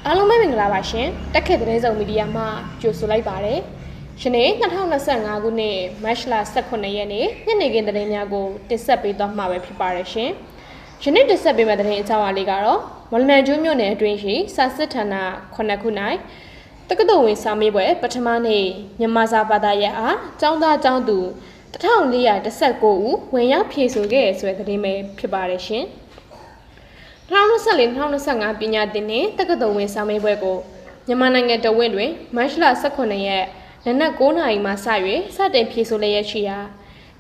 အားလုံးပဲမင်္ဂလာပါရှင်တက်ခေတ်သတင်းစုံမီဒီယာမှကြိုဆိုလိုက်ပါတယ်။ယနေ့2025ခုနှစ်မတ်လ18ရက်နေ့ညနေခင်းသတင်းများကိုတင်ဆက်ပေးသွားမှာပဲဖြစ်ပါတယ်ရှင်။ယနေ့တင်ဆက်ပေးမယ့်သတင်းအကြောင်းအရာလေးကတော့မော်လမြိုင်ကျွန်းမြို့နယ်အတွင်းရှိစာစစ်ဌာန9ခု၌တက္ကသိုလ်ဝင်စာမေးပွဲပထမနေ့မြန်မာစာဘာသာရပ်အားကျောင်းသားကျောင်းသူ1419ဦးဝင်ရောက်ဖြည့်ဆို့ခဲ့ဆိုတဲ့သတင်းပဲဖြစ်ပါတယ်ရှင်။2024-2025 ပညာသင်နှစ်တက္ကသိုလ်ဝင်စာမေးပွဲကိုမြန်မာနိုင်ငံတော်ဝင်တွင်မတ်လ18ရက်နနက်9:00 နာရီမှစ၍စတင်ဖြည့်ဆို့လျက်ရှိရာ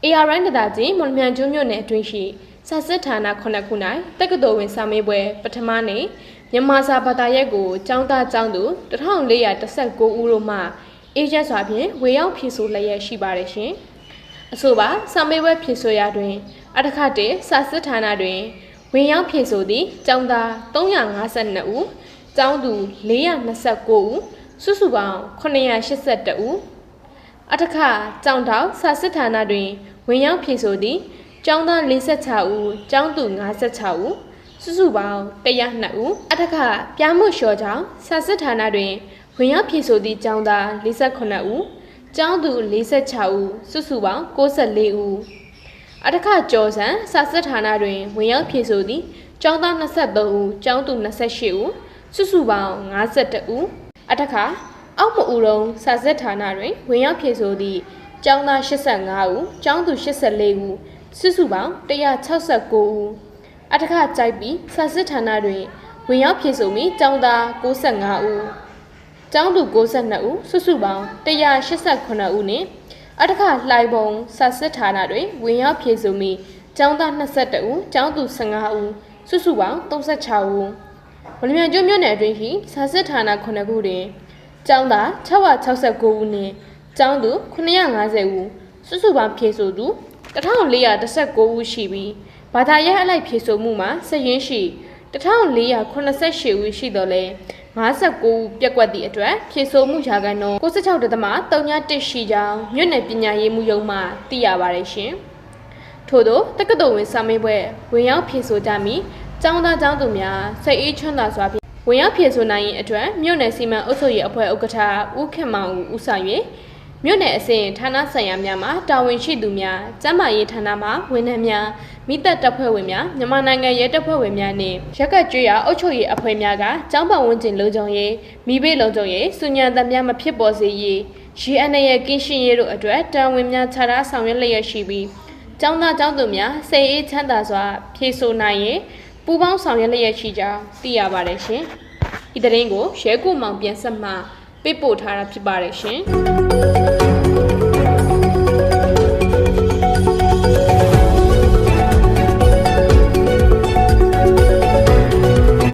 ARN ဒေသကြီးမော်လမြိုင်ကျွန်းမြို့နယ်အတွင်းရှိစာစစ်ဌာန9ခု၌တက္ကသိုလ်ဝင်စာမေးပွဲပထမနေ့မြန်မာစာဘာသာရပ်ကိုကျောင်းသားကျောင်းသူ1419ဦးတို့မှအေဂျင့်စွာဖြင့်ဝေရောက်ဖြည့်ဆို့လျက်ရှိပါတယ်ရှင်။အဆိုပါစာမေးပွဲဖြည့်ဆို့ရာတွင်အထက်တစ်စာစစ်ဌာနတွင်ဝင်ရောက်ဖြည့်ဆို့သည့်ကျောင်းသား352ဦးကျောင်းသူ429ဦးစုစုပေါင်း981ဦးအထက်ကျောင်းတောက်စာစစ်ဌာနတွင်ဝင်ရောက်ဖြည့်ဆို့သည့်ကျောင်းသား46ဦးကျောင်းသူ56ဦးစုစုပေါင်း102ဦးအထက်ပြားမှုလျှော်ကျောင်းစာစစ်ဌာနတွင်ဝင်ရောက်ဖြည့်ဆို့သည့်ကျောင်းသား48ဦးကျောင်းသူ46ဦးစုစုပေါင်း94ဦးအထက်ကျော်စံစာစစ်ဌာနတွင်ဝင်ရောက်ဖြည့်ဆို့သည့်ကျောင်းသား23ဦးကျောင်းသူ28ဦးစုစုပေါင်း52ဦးအထက်အောက်မဦးတုံးစာစစ်ဌာနတွင်ဝင်ရောက်ဖြည့်ဆို့သည့်ကျောင်းသား85ဦးကျောင်းသူ84ဦးစုစုပေါင်း169ဦးအထက်ကြိုက်ပြီးစာစစ်ဌာနတွင်ဝင်ရောက်ဖြည့်ဆို့မိကျောင်းသား65ဦးကျောင်းသူ62ဦးစုစုပေါင်း189ဦးနှင့်အထက်လှိုင်ပုံစာစစ်ဌာနတွင်ဝင်ရောက်ဖြည့်ဆို့မိကျောင်းသား22ဦးကျောင်းသူ15ဦးစုစုပေါင်း36ဦးမော်လမြိုင်ကျွန်းမြို့နယ်အတွင်းရှိစာစစ်ဌာန9ခုတွင်ကျောင်းသား669ဦးနှင့်ကျောင်းသူ950ဦးစုစုပေါင်းဖြည့်ဆို့သူ1419ဦးရှိပြီးဘာသာရပ်အလိုက်ဖြည့်ဆို့မှုမှာစရင်းရှိ1488ဦးရှိတော်လဲ59ဦးပြက်ကွက်သည့်အတွက်ဖြည့်ဆို့မှုရာခိုင်နှုန်း96.31ရှိကြောင်းမြို့နယ်ပညာရေးမှုရုံးမှသိရပါတယ်ရှင်။ထို့သောတက္ကသိုလ်ဝင်စာမေးပွဲဝင်ရောက်ဖြည့်ဆို့ကြမည်ကျောင်းသားကျောင်းသူများစိတ်အေးချမ်းသာစွာဖြင့်ဝင်ရောက်ဖြည့်ဆို့နိုင်ရင်အတွက်မြို့နယ်စီမံအုပ်ချုပ်ရေးအဖွဲ့ဥက္ကဋ္ဌဦးခင်မောင်ဦးဆောင်၍မြို့နယ်အစဉ်ဌာနဆိုင်ရာများမှတာဝန်ရှိသူများကျန်းမာရေးဌာနမှဝန်ထမ်းများမိသက်တပ်ဖွဲ့ဝင်များမြန်မာနိုင်ငံရဲတပ်ဖွဲ့ဝင်များနှင့်ရက်ကကျွေးရအုပ်ချုပ်ရေးအဖွဲ့များကကျောင်းပတ်ဝန်းကျင်လုံခြုံရေးမိဘေးလုံခြုံရေးစုညံသံများမဖြစ်ပေါ်စေရေးGNရဲ့ကင်းရှင်းရေးတို့အတွက်တာဝန်များခြားထားဆောင်ရွက်လျက်ရှိပြီးကျောင်းသားကျောင်းသူများစိတ်အေးချမ်းသာစွာဖြည့်ဆို့နိုင်ရင်ပူးပေါင်းဆောင်ရွက်လျက်ရှိကြောင်းသိရပါတယ်ရှင်။ဒီသတင်းကိုရဲကူမောင်ပြန်ဆက်မှပေးပို့ထားတာဖြစ်ပါတယ်ရှင်။